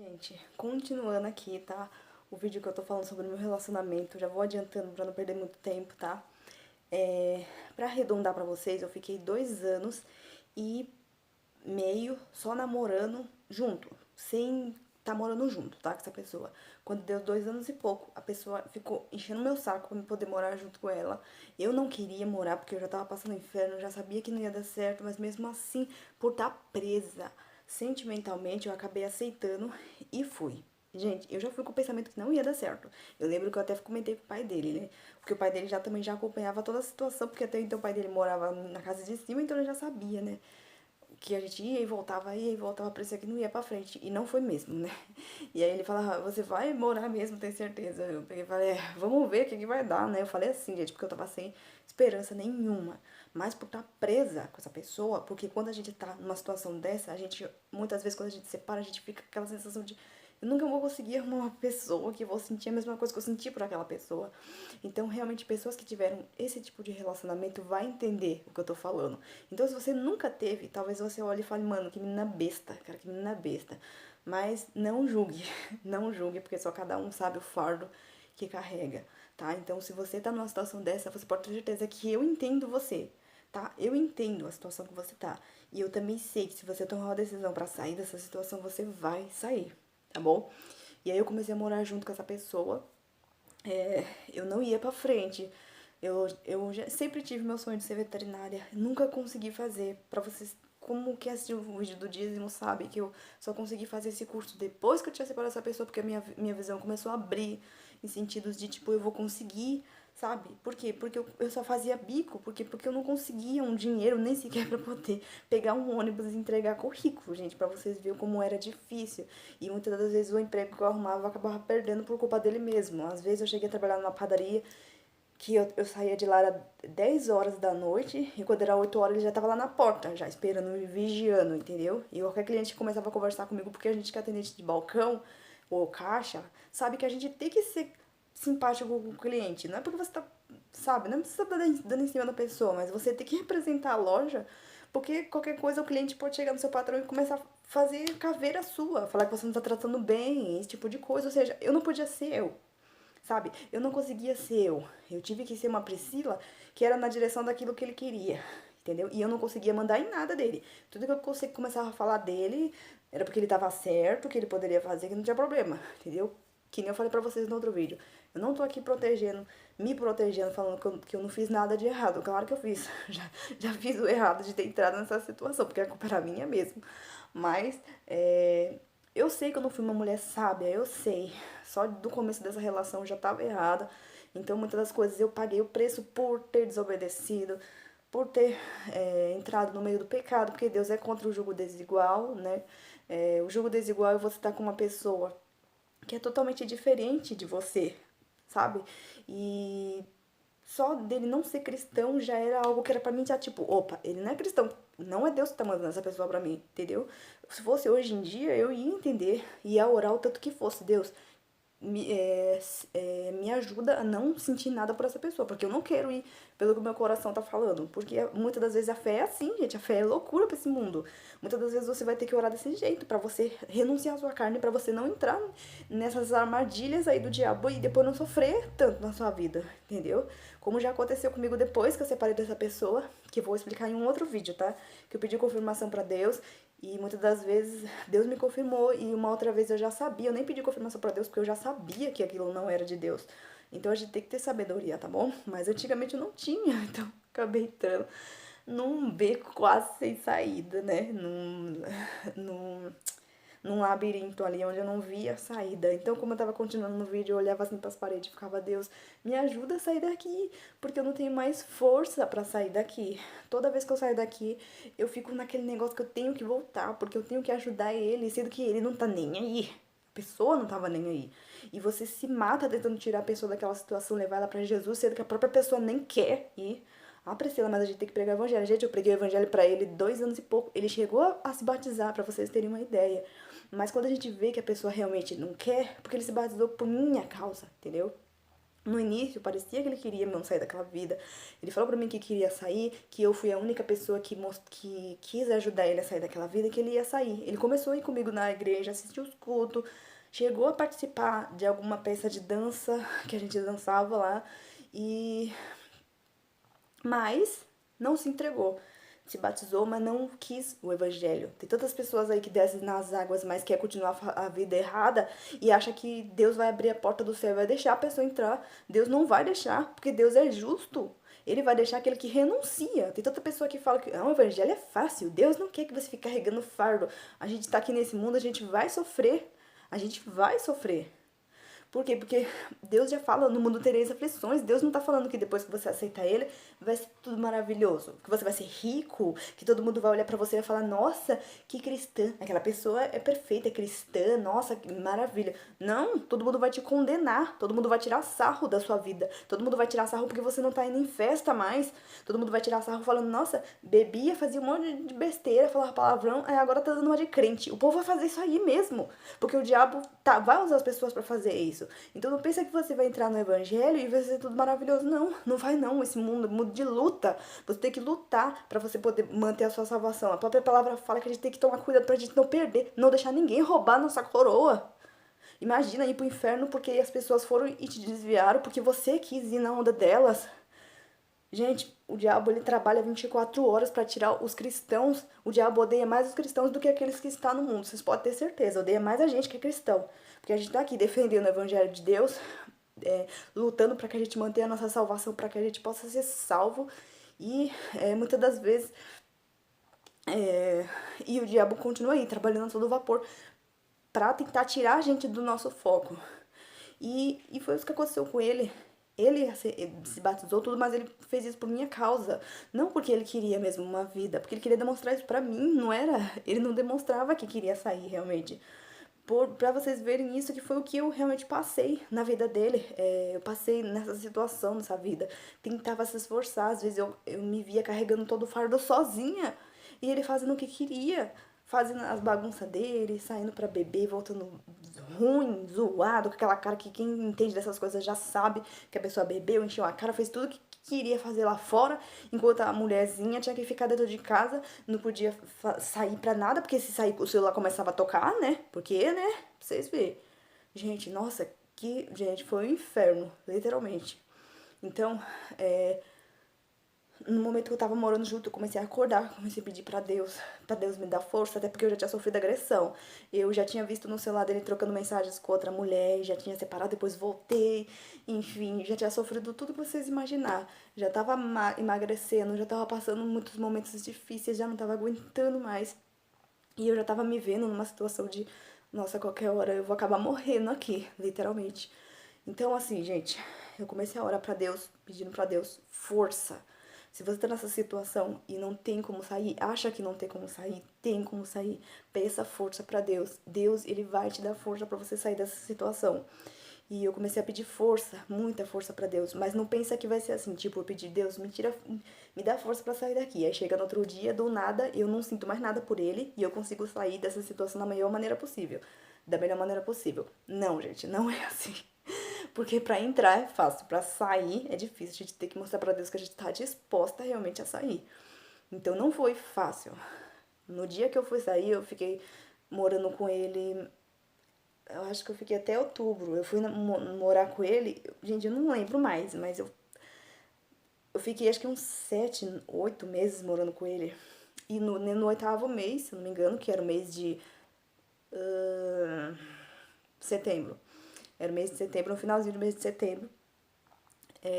Gente, continuando aqui, tá? O vídeo que eu tô falando sobre o meu relacionamento, já vou adiantando pra não perder muito tempo, tá? Pra arredondar pra vocês, eu fiquei 2 anos e meio só namorando junto, sem tá morando junto, tá? Com essa pessoa. Quando deu 2 anos e pouco, a pessoa ficou enchendo meu saco pra eu poder morar junto com ela. Eu não queria morar porque eu já tava passando inferno, já sabia que não ia dar certo, mas mesmo assim, por estar presa sentimentalmente, eu acabei aceitando e fui. Gente, eu já fui com o pensamento que não ia dar certo. Eu lembro que eu até comentei com o pai dele, né? Porque o pai dele já também já acompanhava toda a situação, porque até então o pai dele morava na casa de cima, então ele já sabia, né? Que a gente ia e voltava, parecia que não ia pra frente. E não foi mesmo, né? E aí ele falava, você vai morar mesmo, tem certeza? Eu peguei e falei, vamos ver o que vai dar, né? Eu falei assim, gente, porque eu tava sem esperança nenhuma. Mas por estar presa com essa pessoa, porque quando a gente tá numa situação dessa, a gente, muitas vezes quando a gente separa, a gente fica com aquela sensação de eu nunca vou conseguir arrumar uma pessoa que vou sentir a mesma coisa que eu senti por aquela pessoa. Então, realmente, pessoas que tiveram esse tipo de relacionamento vai entender o que eu tô falando. Então, se você nunca teve, talvez você olhe e fale, mano, que menina besta, cara, que menina besta. Mas não julgue, não julgue, porque só cada um sabe o fardo que carrega, tá? Então, se você tá numa situação dessa, você pode ter certeza que eu entendo você, tá? Eu entendo a situação que você tá. E eu também sei que se você tomar uma decisão pra sair dessa situação, você vai sair, tá bom? E aí eu comecei a morar junto com essa pessoa. Eu não ia pra frente. Sempre tive meu sonho de ser veterinária. Nunca consegui fazer. Pra vocês, como que assistiu o vídeo do dízimo, sabe? Que eu só consegui fazer esse curso depois que eu tinha separado essa pessoa, porque a minha visão começou a abrir em sentidos de, tipo, eu vou conseguir, sabe? Por quê? Porque eu só fazia bico, porque eu não conseguia um dinheiro nem sequer pra poder pegar um ônibus e entregar currículo, gente, pra vocês verem como era difícil. E muitas das vezes o emprego que eu arrumava eu acabava perdendo por culpa dele mesmo. Às vezes eu cheguei a trabalhar numa padaria que eu saía de lá era 10 horas da noite e quando era 8 horas ele já tava lá na porta, já esperando, me vigiando, entendeu? E qualquer cliente que começava a conversar comigo, porque a gente que é atendente de balcão ou caixa, sabe que a gente tem que ser simpático com o cliente. Não é porque você tá, sabe, não precisa estar dando em cima da pessoa, mas você tem que representar a loja, porque qualquer coisa o cliente pode chegar no seu patrão e começar a fazer caveira sua, falar que você não tá tratando bem, esse tipo de coisa. Ou seja, eu não podia ser eu, sabe? Eu não conseguia ser eu. Eu tive que ser uma Priscila que era na direção daquilo que ele queria, entendeu? E eu não conseguia mandar em nada dele. Tudo que eu começava a falar dele era porque ele tava certo, que ele poderia fazer, que não tinha problema, entendeu? Que nem eu falei pra vocês no outro vídeo. Eu não tô aqui protegendo, me protegendo, falando que eu não fiz nada de errado. Claro que eu fiz. Já fiz o errado de ter entrado nessa situação, porque a culpa era minha mesmo. Mas, eu sei que eu não fui uma mulher sábia, eu sei. Só do começo dessa relação eu já estava errada. Então, muitas das coisas eu paguei o preço por ter desobedecido, por ter entrado no meio do pecado, porque Deus é contra o jugo desigual, né? O jugo desigual é você estar com uma pessoa que é totalmente diferente de você, sabe? E só dele não ser cristão já era algo que era pra mim já tipo, opa, ele não é cristão, não é Deus que tá mandando essa pessoa pra mim, entendeu? Se fosse hoje em dia, eu ia entender, ia orar o tanto que fosse, Deus, me ajuda a não sentir nada por essa pessoa, porque eu não quero ir pelo que o meu coração tá falando, porque muitas das vezes a fé é assim, gente, a fé é loucura pra esse mundo. Muitas das vezes você vai ter que orar desse jeito, pra você renunciar à sua carne, pra você não entrar nessas armadilhas aí do diabo e depois não sofrer tanto na sua vida, entendeu? Como já aconteceu comigo depois que eu separei dessa pessoa, que eu vou explicar em um outro vídeo, tá? Que eu pedi confirmação pra Deus e muitas das vezes Deus me confirmou e uma outra vez eu já sabia, eu nem pedi confirmação pra Deus porque eu já sabia que aquilo não era de Deus. Então a gente tem que ter sabedoria, tá bom? Mas antigamente eu não tinha, então acabei entrando num beco quase sem saída, né? Num labirinto ali onde eu não via saída. Então, como eu tava continuando no vídeo, eu olhava assim pras paredes e ficava, Deus, me ajuda a sair daqui, porque eu não tenho mais força pra sair daqui. Toda vez que eu saio daqui, eu fico naquele negócio que eu tenho que voltar, porque eu tenho que ajudar ele, sendo que ele não tá nem aí. A pessoa não tava nem aí. E você se mata tentando tirar a pessoa daquela situação, levar ela pra Jesus, sendo que a própria pessoa nem quer ir. Ah, Priscila, mas a gente tem que pregar o evangelho. Gente, eu preguei o evangelho pra ele 2 anos e pouco. Ele chegou a se batizar, pra vocês terem uma ideia. Mas quando a gente vê que a pessoa realmente não quer, porque ele se batizou por minha causa, entendeu? No início, parecia que ele queria mesmo sair daquela vida. Ele falou pra mim que queria sair, que eu fui a única pessoa que quis ajudar ele a sair daquela vida, que ele ia sair. Ele começou a ir comigo na igreja, assistiu os cultos, chegou a participar de alguma peça de dança que a gente dançava lá, e mas não se entregou. Se batizou, mas não quis o evangelho. Tem tantas pessoas aí que descem nas águas, mas quer continuar a vida errada e acha que Deus vai abrir a porta do céu e vai deixar a pessoa entrar. Deus não vai deixar, porque Deus é justo. Ele vai deixar aquele que renuncia. Tem tanta pessoa que fala que o evangelho é fácil. Deus não quer que você fique carregando fardo. A gente tá aqui nesse mundo, a gente vai sofrer. A gente vai sofrer. Por quê? Porque Deus já fala, no mundo tereis aflições. Deus não tá falando que depois que você aceitar ele, vai ser tudo maravilhoso. Que você vai ser rico, que todo mundo vai olhar pra você e vai falar, nossa, que cristã. Aquela pessoa é perfeita, é cristã, nossa, que maravilha. Não, todo mundo vai te condenar. Todo mundo vai tirar sarro da sua vida. Todo mundo vai tirar sarro porque você não tá indo em festa mais. Todo mundo vai tirar sarro falando, nossa, bebia, fazia um monte de besteira, falava palavrão, aí agora tá dando uma de crente. O povo vai fazer isso aí mesmo. Porque o diabo vai usar as pessoas pra fazer isso. Então não pensa que você vai entrar no evangelho e vai ser tudo maravilhoso. Não, não vai não. Esse mundo é mundo de luta. Você tem que lutar pra você poder manter a sua salvação. A própria palavra fala que a gente tem que tomar cuidado pra gente não perder, não deixar ninguém roubar nossa coroa. Imagina ir pro inferno porque as pessoas foram e te desviaram porque você quis ir na onda delas. Gente, o diabo ele trabalha 24 horas para tirar os cristãos. O diabo odeia mais os cristãos do que aqueles que estão no mundo. Vocês podem ter certeza, odeia mais a gente que é cristão. Porque a gente tá aqui defendendo o evangelho de Deus, lutando para que a gente mantenha a nossa salvação, para que a gente possa ser salvo. E muitas das vezes e o diabo continua aí, trabalhando a todo vapor para tentar tirar a gente do nosso foco. E foi isso que aconteceu com ele. Ele se batizou tudo, mas ele fez isso por minha causa. Não porque ele queria mesmo uma vida, porque ele queria demonstrar isso pra mim, não era? Ele não demonstrava que queria sair realmente. Pra vocês verem isso, que foi o que eu realmente passei na vida dele. Eu passei nessa situação, nessa vida. Tentava se esforçar, às vezes eu me via carregando todo o fardo sozinha. E ele fazendo o que queria, fazendo as bagunças dele, saindo pra beber, voltando ruim, zoado, com aquela cara que quem entende dessas coisas já sabe que a pessoa bebeu, encheu a cara, fez tudo que queria fazer lá fora, enquanto a mulherzinha tinha que ficar dentro de casa, não podia sair pra nada, porque se sair o celular começava a tocar, né? Porque, né? Pra vocês verem. Gente, nossa, gente, foi um inferno, literalmente. Então, no momento que eu tava morando junto, eu comecei a acordar, comecei a pedir pra Deus me dar força, até porque eu já tinha sofrido agressão. Eu já tinha visto no celular dele trocando mensagens com outra mulher, já tinha separado, depois voltei, enfim, já tinha sofrido tudo que vocês imaginar. Já tava emagrecendo, já tava passando muitos momentos difíceis, já não tava aguentando mais. E eu já tava me vendo numa situação de, nossa, a qualquer hora eu vou acabar morrendo aqui, literalmente. Então, assim, gente, eu comecei a orar pra Deus, pedindo pra Deus força. Se você tá nessa situação e não tem como sair, acha que não tem como sair, tem como sair. Peça força pra Deus. Deus, ele vai te dar força pra você sair dessa situação. E eu comecei a pedir força, muita força pra Deus, mas não pensa que vai ser assim, tipo, eu pedi, Deus, me dá força pra sair daqui. Aí chega no outro dia, do nada, eu não sinto mais nada por ele e eu consigo sair dessa situação da melhor maneira possível. Da melhor maneira possível. Não, gente, não é assim. Porque pra entrar é fácil, pra sair é difícil. A gente tem que mostrar pra Deus que a gente tá disposta realmente a sair. Então não foi fácil. No dia que eu fui sair, eu fiquei morando com ele. Eu acho que eu fiquei até outubro. Eu fui morar com ele. Gente, eu não lembro mais, mas eu fiquei acho que uns 7, 8 meses morando com ele. E no oitavo mês, se não me engano, que era o mês de setembro. Era o mês de setembro, no finalzinho do mês de setembro.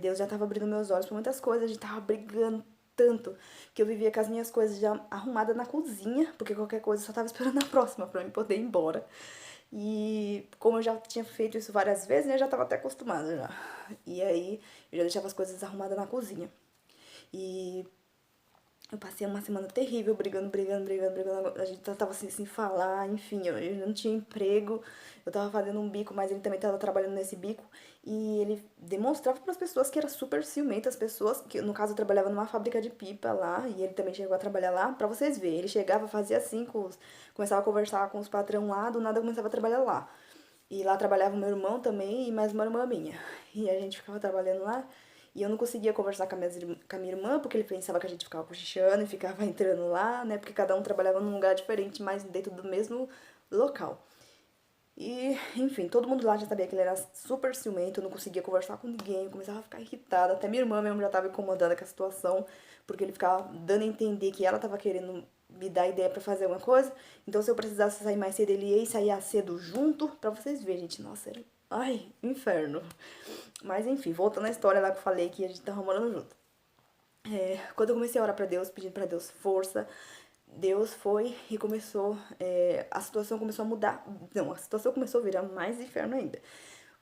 Deus já tava abrindo meus olhos pra muitas coisas. A gente tava brigando tanto que eu vivia com as minhas coisas já arrumadas na cozinha, porque qualquer coisa eu só tava esperando a próxima pra eu poder ir embora. E como eu já tinha feito isso várias vezes, né, eu já tava até acostumada já. E aí eu já deixava as coisas arrumadas na cozinha. E eu passei uma semana terrível, brigando. A gente tava assim, sem falar, enfim, eu não tinha emprego. Eu tava fazendo um bico, mas ele também tava trabalhando nesse bico. E ele demonstrava para as pessoas que era super ciumento. As pessoas, que no caso eu trabalhava numa fábrica de pipa lá, e ele também chegou a trabalhar lá, pra vocês verem. Ele chegava, fazia assim, começava a conversar com os patrão lá, do nada começava a trabalhar lá. E lá trabalhava o meu irmão também e mais uma irmã minha. E a gente ficava trabalhando lá e eu não conseguia conversar com a minha irmã porque ele pensava que a gente ficava cochichando e ficava entrando lá, né? Porque cada um trabalhava num lugar diferente, mas dentro do mesmo local. E, enfim, todo mundo lá já sabia que ele era super ciumento, não conseguia conversar com ninguém, eu começava a ficar irritada. Até minha irmã mesmo já tava incomodada com a situação, porque ele ficava dando a entender que ela tava querendo me dar ideia pra fazer alguma coisa. Então, se eu precisasse sair mais cedo, ele ia e saía cedo junto, pra vocês verem, gente. Nossa, era. Ai, inferno. Mas, enfim, voltando à história lá que eu falei que a gente tava morando junto. Quando eu comecei a orar pra Deus, pedindo pra Deus força, Deus foi e começou. A situação começou a mudar. Não, a situação começou a virar mais inferno ainda.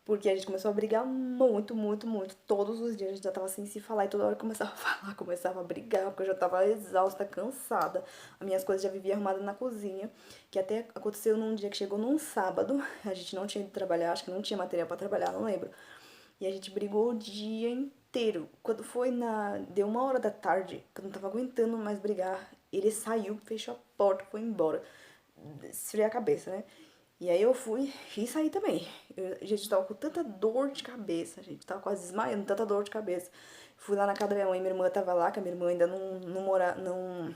Porque a gente começou a brigar muito, muito, muito. Todos os dias a gente já tava sem se falar e toda hora começava a falar, começava a brigar, porque eu já tava exausta, cansada. As minhas coisas já viviam arrumadas na cozinha. Que até aconteceu num dia que chegou num sábado. A gente não tinha ido trabalhar, acho que não tinha material pra trabalhar, não lembro. E a gente brigou o dia inteiro. Quando foi na. Deu 1 hora da tarde, que eu não tava aguentando mais brigar. Ele saiu, fechou a porta, foi embora. Esfriar a cabeça, né? E aí eu fui e saí também. A gente tava com tanta dor de cabeça, a gente tava quase desmaiando, tanta dor de cabeça. Fui lá na casa da minha mãe, minha irmã tava lá, que a minha irmã ainda não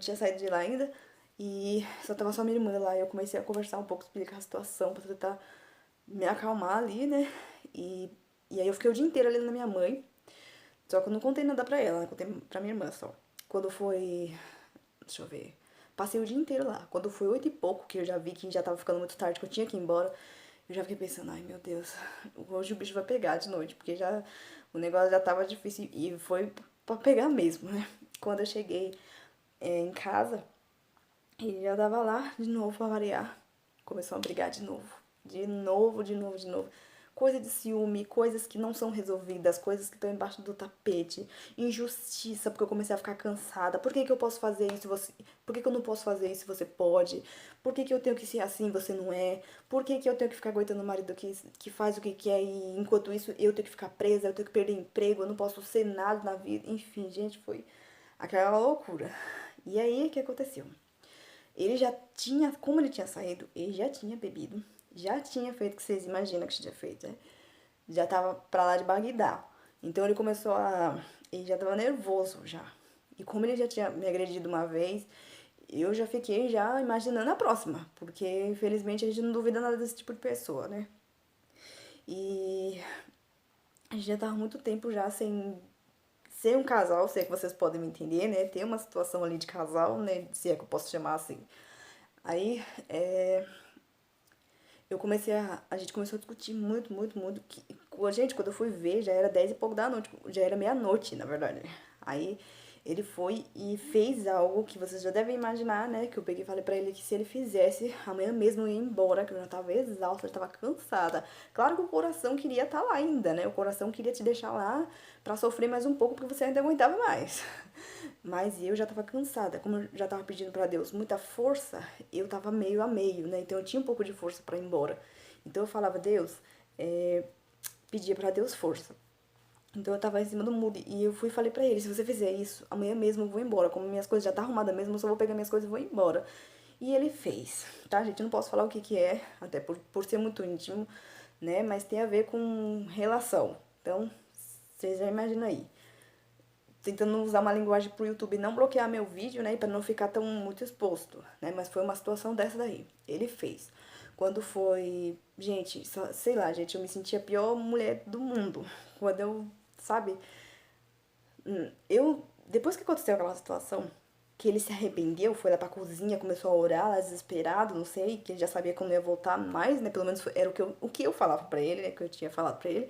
tinha saído de lá ainda. E só tava só minha irmã lá. E eu comecei a conversar um pouco, explicar a situação, pra tentar me acalmar ali, né? E, e aí eu fiquei o dia inteiro ali na minha mãe. Só que eu não contei nada pra ela, eu contei pra minha irmã só. Quando foi. Deixa eu ver. Passei o dia inteiro lá. Quando foi 8 e pouco, que eu já vi que já tava ficando muito tarde, que eu tinha que ir embora, eu já fiquei pensando, ai meu Deus, hoje o bicho vai pegar de noite, porque já o negócio já tava difícil e foi pra pegar mesmo, né? Quando eu cheguei em casa, ele já tava lá de novo pra variar. Começou a brigar de novo. De novo, de novo, de novo. Coisa de ciúme, coisas que não são resolvidas, coisas que estão embaixo do tapete, injustiça, porque eu comecei a ficar cansada. Por que que eu posso fazer isso, você? Por que que eu não posso fazer isso, você pode? Por que que eu tenho que ser assim, você não é? Por que que eu tenho que ficar aguentando o marido que faz o que quer e enquanto isso eu tenho que ficar presa, eu tenho que perder emprego, eu não posso ser nada na vida. Enfim, gente, foi aquela loucura. E aí, o que aconteceu? Ele já tinha, como ele tinha saído, ele já tinha bebido, já tinha feito o que vocês imaginam que tinha feito, né? Já tava pra lá de Bagdá. Então ele começou a. Ele já tava nervoso já. E como ele já tinha me agredido uma vez, eu já fiquei já imaginando a próxima. Porque infelizmente a gente não duvida nada desse tipo de pessoa, né? E a gente já tava muito tempo já sem ser um casal, se é que vocês podem me entender, né? Tem uma situação ali de casal, né? Se é que eu posso chamar assim. Aí, eu comecei a. A gente começou a discutir muito, muito, muito. Gente, quando eu fui ver, já era 10 e pouco da noite. Já era meia-noite, na verdade. Aí ele foi e fez algo que vocês já devem imaginar, né? Que eu peguei e falei pra ele que se ele fizesse, amanhã mesmo eu ia embora, que eu já tava exausta, já tava cansada. Claro que o coração queria estar lá ainda, né? O coração queria te deixar lá pra sofrer mais um pouco, porque você ainda aguentava mais. Mas eu já tava cansada, como eu já tava pedindo pra Deus muita força, eu tava meio a meio, né? Então eu tinha um pouco de força pra ir embora. Então eu falava, Deus, pedia pra Deus força. Então eu tava em cima do muro e eu fui e falei pra ele, se você fizer isso, amanhã mesmo eu vou embora. Como minhas coisas já tá arrumadas mesmo, eu só vou pegar minhas coisas e vou embora. E ele fez, tá, gente? Eu não posso falar o que que é, até por ser muito íntimo, né? Mas tem a ver com relação. Então, vocês já imaginam aí. Tentando usar uma linguagem pro YouTube não bloquear meu vídeo, né? Pra não ficar tão muito exposto, né? Mas foi uma situação dessa daí. Ele fez. Quando foi. Gente, sei lá, gente, eu me senti a pior mulher do mundo. Quando eu, sabe? Eu. Depois que aconteceu aquela situação, que ele se arrependeu, foi lá pra cozinha, começou a orar lá desesperado, não sei, que ele já sabia que eu não ia voltar mais, né? Pelo menos era o que eu falava pra ele, né? Que eu tinha falado pra ele.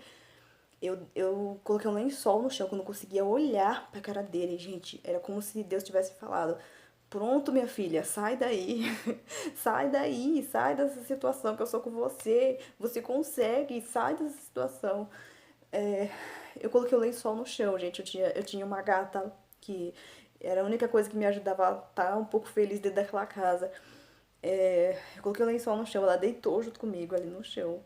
Eu coloquei um lençol no chão, que eu não conseguia olhar pra cara dele, gente. Era como se Deus tivesse falado: Pronto, minha filha, sai daí. Sai daí, sai dessa situação que eu sou com você. Você consegue, sai dessa situação. É, eu coloquei o lençol no chão, gente. Eu tinha uma gata que era a única coisa que me ajudava a estar um pouco feliz dentro daquela casa. Eu coloquei o lençol no chão, ela deitou junto comigo ali no chão.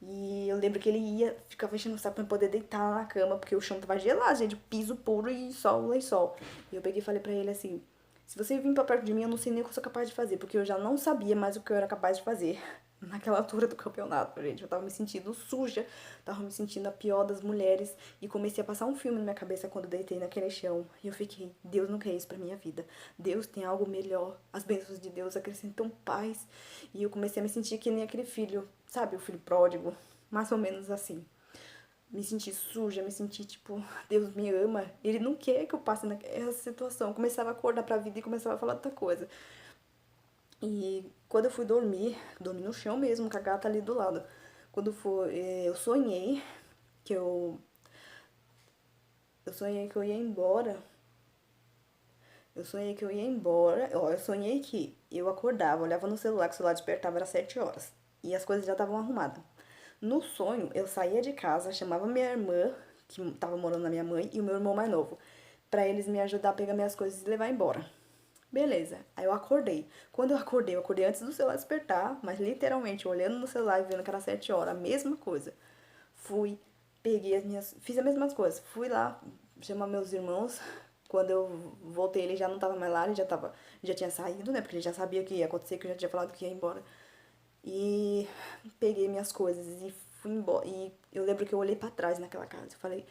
E eu lembro que ele ficava enchendo o saco pra eu poder deitar lá na cama, porque o chão tava gelado, gente, piso puro e só o lençol. E eu peguei e falei pra ele assim: se você vir pra perto de mim, eu não sei nem o que eu sou capaz de fazer, porque eu já não sabia mais o que eu era capaz de fazer. naquela altura do campeonato, gente. Eu tava me sentindo suja, tava me sentindo a pior das mulheres. E comecei a passar um filme na minha cabeça quando eu deitei naquele chão. E eu fiquei, Deus não quer isso pra minha vida. Deus tem algo melhor. As bênçãos de Deus acrescentam paz. E eu comecei a me sentir que nem aquele filho, sabe? O filho pródigo. Mais ou menos assim. Me senti suja, me senti tipo, Deus me ama. Ele não quer que eu passe nessa situação. Eu começava a acordar pra vida e começava a falar outra coisa. E quando eu fui dormir, dormi no chão mesmo, com a gata ali do lado. Quando foi, eu sonhei que eu sonhei que eu ia embora. Eu sonhei que eu ia embora. Ó, eu sonhei que eu acordava, olhava no celular, que o celular despertava, era 7 horas. E as coisas já estavam arrumadas. No sonho, eu saía de casa, chamava minha irmã, que tava morando na minha mãe, e o meu irmão mais novo, pra eles me ajudar a pegar minhas coisas e levar embora. Beleza. Aí eu acordei. Quando eu acordei antes do celular despertar, mas literalmente olhando no celular e vendo que era 7 horas, a mesma coisa. Fui, peguei as minhas. Fiz as mesmas coisas. Fui lá chamar meus irmãos. Quando eu voltei, ele já não tava mais lá, ele já tinha saído, né? Porque ele já sabia o que ia acontecer, que eu já tinha falado que ia embora. E peguei minhas coisas e fui embora. E eu lembro que eu olhei pra trás naquela casa. Eu falei,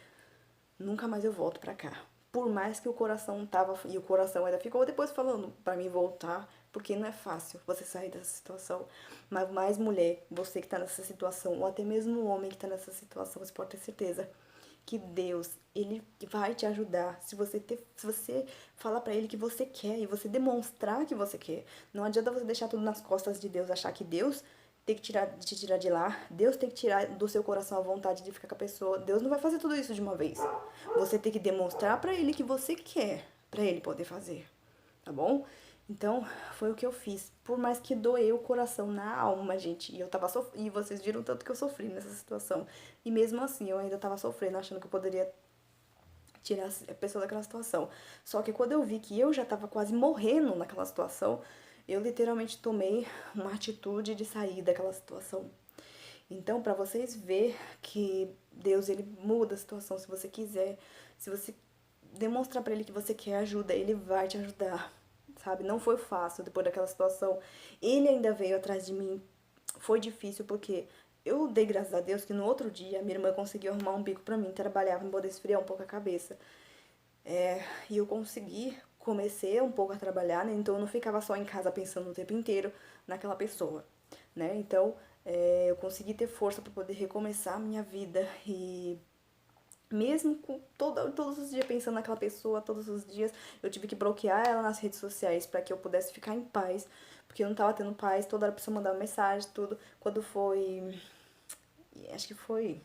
nunca mais eu volto pra cá. Por mais que o coração tava. E o coração ainda ficou depois falando pra mim voltar, porque não é fácil você sair dessa situação. Mas mais mulher, você que tá nessa situação, ou até mesmo o homem que tá nessa situação, você pode ter certeza que Deus, ele vai te ajudar. Se você falar pra ele que você quer e você demonstrar que você quer. Não adianta você deixar tudo nas costas de Deus, achar que Deus tem que te tirar de lá. Deus tem que tirar do seu coração a vontade de ficar com a pessoa. Deus não vai fazer tudo isso de uma vez. Você tem que demonstrar pra ele que você quer, pra ele poder fazer, tá bom? Então, foi o que eu fiz. Por mais que doeu o coração na alma, gente. E vocês viram tanto que eu sofri nessa situação. E mesmo assim, eu ainda tava sofrendo, achando que eu poderia tirar a pessoa daquela situação. Só que quando eu vi que eu já tava quase morrendo naquela situação, eu literalmente tomei uma atitude de sair daquela situação. Então, pra vocês ver que Deus, ele muda a situação se você quiser, se você demonstrar pra ele que você quer ajuda, ele vai te ajudar, sabe? Não foi fácil depois daquela situação. Ele ainda veio atrás de mim. Foi difícil porque eu dei graças a Deus que no outro dia minha irmã conseguiu arrumar um bico pra mim, trabalhar pra poder esfriar um pouco a cabeça. E eu consegui, comecei um pouco a trabalhar, né? Então eu não ficava só em casa pensando o tempo inteiro naquela pessoa, né? Então eu consegui ter força para poder recomeçar a minha vida e mesmo com todos os dias pensando naquela pessoa, todos os dias, eu tive que bloquear ela nas redes sociais para que eu pudesse ficar em paz, porque eu não tava tendo paz, toda hora precisava mandar mensagem, tudo. Quando foi, acho que foi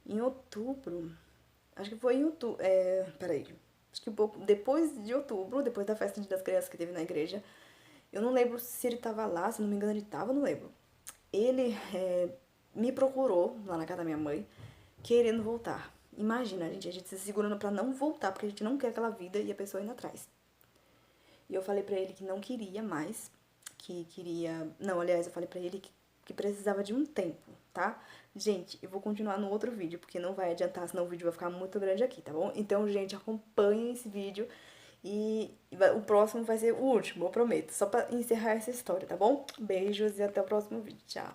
em outubro, acho que foi em outubro, peraí, acho que um pouco depois de outubro, depois da festa das crianças que teve na igreja, eu não lembro se ele tava lá, se não me engano ele tava, não lembro. Ele me procurou lá na casa da minha mãe, querendo voltar. Imagina, gente, a gente se segurando pra não voltar, porque a gente não quer aquela vida e a pessoa indo atrás. E eu falei pra ele que não queria mais, que queria... Não, aliás, eu falei pra ele que precisava de um tempo, tá? Gente, eu vou continuar no outro vídeo, porque não vai adiantar, senão o vídeo vai ficar muito grande aqui, tá bom? Então, gente, acompanhem esse vídeo e o próximo vai ser o último, eu prometo. Só pra encerrar essa história, tá bom? Beijos e até o próximo vídeo. Tchau!